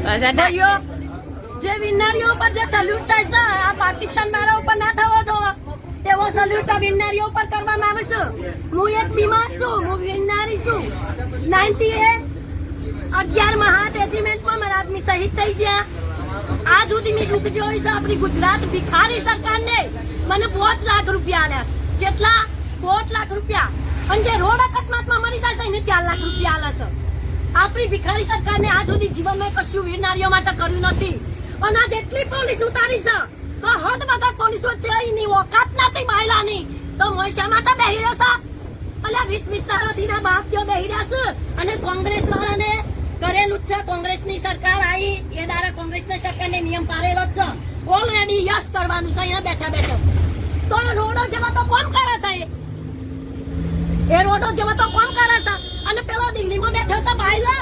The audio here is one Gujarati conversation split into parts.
ભાઈઓ જે વિનારીઓ પર જે સલ્યુટ થાય છે આ પાકિસ્તાન મારા ઉપર ના થવો જોઈએ એવો સલ્યુટ આ વિનારીઓ પર કરવામાં આવે છે. હું એક બીમાર છું, હું વિનારી છું. 11 મહા રેજીમેન્ટમાં મારા આદમી શહીદ થઈ ગયા. આજ સુધી મેં દુઃખ જોયું છે આપણી ગુજરાત ભિખારી સરકારને મને 5 લાખ રૂપિયા આલ્યા. જેટલા 5 લાખ રૂપિયા અને જે રોડ અકસ્માતમાં મરી જાય છે એને 4 લાખ રૂપિયા આલે છે. આપણી ભિખારી સરકારને આજ સુધી જીવનમાં કશું વીરનારીઓ માટે કર્યું નથી. અને આ જેટલી પોલીસ ઉતારી છે તો હદ વગર પોલીસો તેની ઓકાત નથી મહિલાની તો મોશા માટે બેહી રહ્યો છે. અલ્યા 20 તારાથી ના બાપ જો બેહી રહ્યા છે અને કોંગ્રેસ વાળાને કરેલું છે. કોંગ્રેસની સરકાર આવી એ દ્વારા કોંગ્રેસની સરકારને નિયમ પાડેલો જ છે. ઓલરેડી યસ કરવાનું છે અહીંયા બેઠા બેઠા. તો રોડો જેવા તો કોણ કરે છે એ રોડો જેવા તો કોણ કરે છે. અને પેલો દિલ્હીમાં બેઠો છે ભાઈ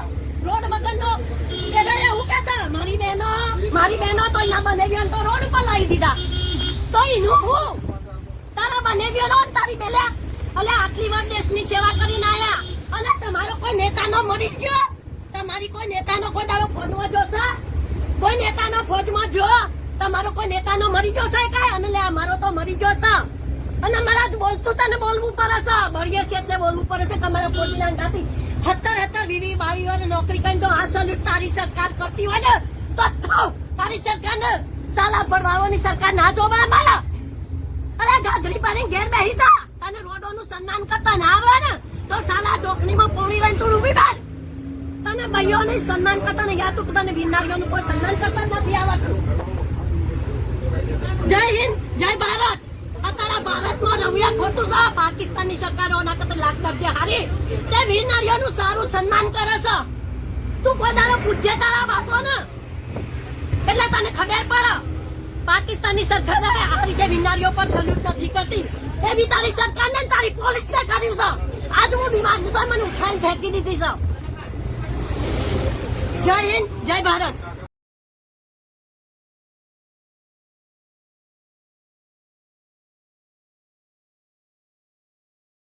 રોડ વગરનો એને એવું કે છે મારી બહેનો તો અહીંયા બનેવ્યો તો રોડ ઉપર લાવી દીધા. તો એનું હું તારા બનેવ્યો તારી પેલા અલે આટલી વાર દેશની સેવા કરીને આયા અને તમારો કોઈ નેતાનો મરી ગયો. તમારી કોઈ નેતાનો કોઈ દાડો ફોજમાં જોશે? કોઈ નેતાનો ફોજમાં જો તમારો કોઈ નેતાનો મરી જશે કાય? અને લે અમારો તો મરી ગયો હતા. અને અમારા બોલતું તને બોલવું પડે છે. બળીએ છે એટલે બોલવું પડે છે કે અમારા ફોજીના અંગાથી 17 20 22 વાર નોકરી કરીને તો આ સલ્યુટ તારી સરકાર કરતી હોય ને તો તારી સરકાર ને સાલા ભરવાઓની સરકાર ના જોવા મારા. અરે ગાધડી પાડીને ઘેર બેસી જા. તને રોડોનું સન્માન કરતા ના આવડે ને તો સાલા ડોકણીમાં પોણી લઈને તું ઉભી બાર. તને ભાઈઓને સન્માન કરતા ને યાદ તને વિનારીઓનું કોઈ સન્માન કરતા નથી આવડતું. જય હિન્દ જય ભારત. તારા ભારતમાં રવિયા ખોટું છે. પાકિસ્તાનની સરકારોના કરતા લાખ દરજે હારી તે વિનારીઓનું સારું સન્માન કરે છે. તું કોઈ દાડો પૂછે તારા બાપો ને એટલે તને ખબર પડે. પાકિસ્તાનની સરકાર આ રીતે વિનારીઓ પર સલ્યુટ નથી કરતી એવી તારી સરકારને તારી પોલીસને કર્યું છે. આજ હું બીમાર છું તો મને ઉઠાઈને ફેંકી દીધી છે. જય હિન્દ જય ભારત.